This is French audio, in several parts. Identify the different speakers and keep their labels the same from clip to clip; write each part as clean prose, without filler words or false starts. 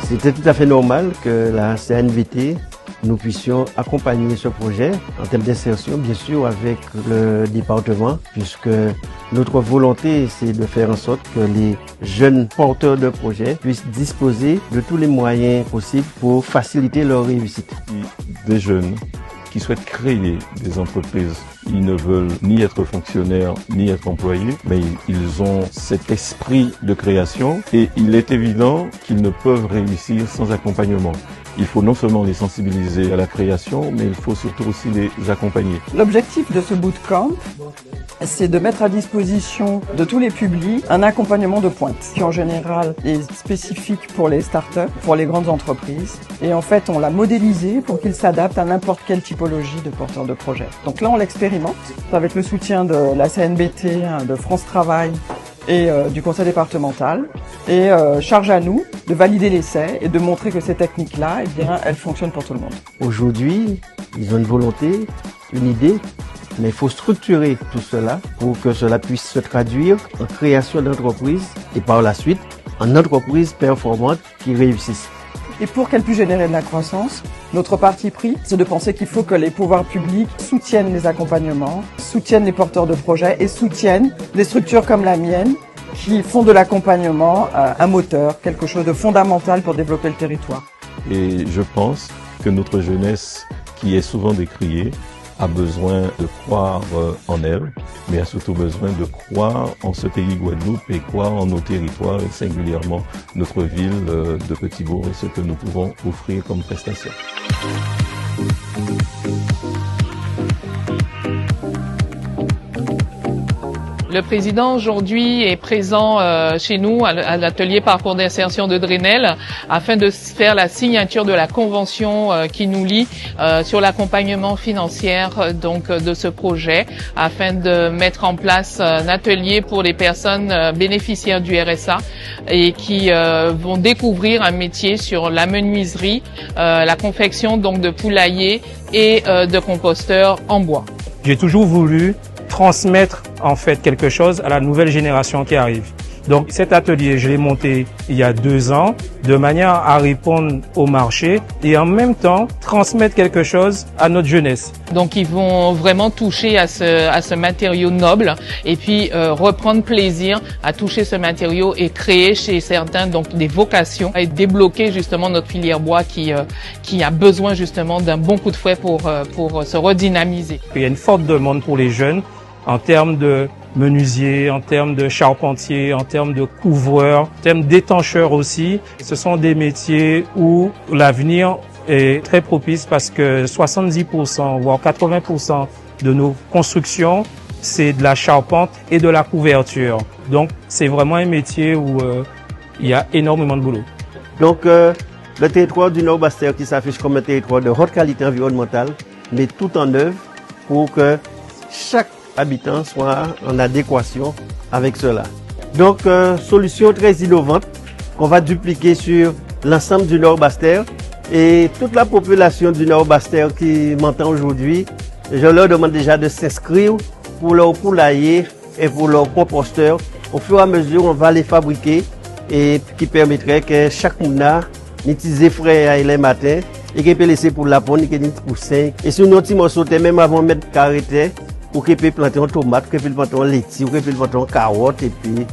Speaker 1: C'était tout à fait normal que la CNVT, nous puissions accompagner ce projet en termes d'insertion, bien sûr, avec le département, puisque notre volonté, c'est de faire en sorte que les jeunes porteurs de projets puissent disposer de tous les moyens possibles pour faciliter leur réussite.
Speaker 2: Des jeunes qui souhaitent créer des entreprises, ils ne veulent ni être fonctionnaires, ni être employés, mais ils ont cet esprit de création et il est évident qu'ils ne peuvent réussir sans accompagnement. Il faut non seulement les sensibiliser à la création, mais il faut surtout aussi les accompagner.
Speaker 3: L'objectif de ce bootcamp, c'est de mettre à disposition de tous les publics un accompagnement de pointe, qui en général est spécifique pour les startups, pour les grandes entreprises. Et en fait, on l'a modélisé pour qu'il s'adapte à n'importe quelle typologie de porteurs de projet. Donc là, on l'expérimente avec le soutien de la CNBT, de France Travail et du conseil départemental. Et charge à nous de valider l'essai et de montrer que ces techniques-là, eh bien, elles fonctionnent pour tout le monde.
Speaker 1: Aujourd'hui, ils ont une volonté, une idée, mais il faut structurer tout cela pour que cela puisse se traduire en création d'entreprises et par la suite en entreprises performantes qui réussissent.
Speaker 3: Et pour qu'elle puisse générer de la croissance, notre parti pris, c'est de penser qu'il faut que les pouvoirs publics soutiennent les accompagnements, soutiennent les porteurs de projets et soutiennent des structures comme la mienne qui font de l'accompagnement un moteur, quelque chose de fondamental pour développer le territoire.
Speaker 2: Et je pense que notre jeunesse, qui est souvent décriée, a besoin de croire en elle, mais a surtout besoin de croire en ce pays Guadeloupe et croire en nos territoires et singulièrement notre ville de Petit-Bourg et ce que nous pouvons offrir comme prestation.
Speaker 4: Le président aujourd'hui est présent chez nous à l'atelier parcours d'insertion de Drenel afin de faire la signature de la convention qui nous lie sur l'accompagnement financier donc de ce projet afin de mettre en place un atelier pour les personnes bénéficiaires du RSA et qui vont découvrir un métier sur la menuiserie, la confection donc de poulaillers et de composteurs en bois.
Speaker 5: J'ai toujours voulu transmettre en fait quelque chose à la nouvelle génération qui arrive. Donc cet atelier, je l'ai monté il y a 2 ans de manière à répondre au marché et en même temps transmettre quelque chose à notre jeunesse.
Speaker 4: Donc ils vont vraiment toucher à ce matériau noble et puis reprendre plaisir à toucher ce matériau et créer chez certains donc des vocations et débloquer justement notre filière bois qui a besoin justement d'un bon coup de fouet pour se redynamiser.
Speaker 5: Il y a une forte demande pour les jeunes en termes de menuisiers, en termes de charpentiers, en termes de couvreurs, en termes d'étancheurs aussi. Ce sont des métiers où l'avenir est très propice parce que 70% voire 80% de nos constructions, c'est de la charpente et de la couverture. Donc c'est vraiment un métier où il y a énormément de boulot.
Speaker 1: Donc le territoire du Nord-Bastère qui s'affiche comme un territoire de haute qualité environnementale met tout en œuvre pour que chaque habitant soit en adéquation avec cela. Donc, solution très innovante qu'on va dupliquer sur l'ensemble du Nord-Bastère et toute la population du Nord-Bastère qui m'entend aujourd'hui, je leur demande déjà de s'inscrire pour leur poulailler et pour leur composteur. Au fur et à mesure, on va les fabriquer et qui permettrait que chaque mouna n'utilise frais les matins et qui peut laisser pour la ponne, qui est pour 5. Et sur notre petit morceau, même avant de mettre carré, ou qui peut planter en tomate, qui peut planter en laitier, ou qui peut planter en carotte, et puis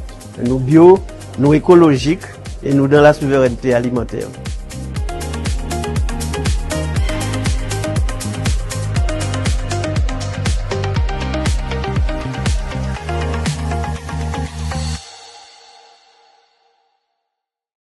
Speaker 1: nous bio, nous écologiques, et nous dans la souveraineté alimentaire.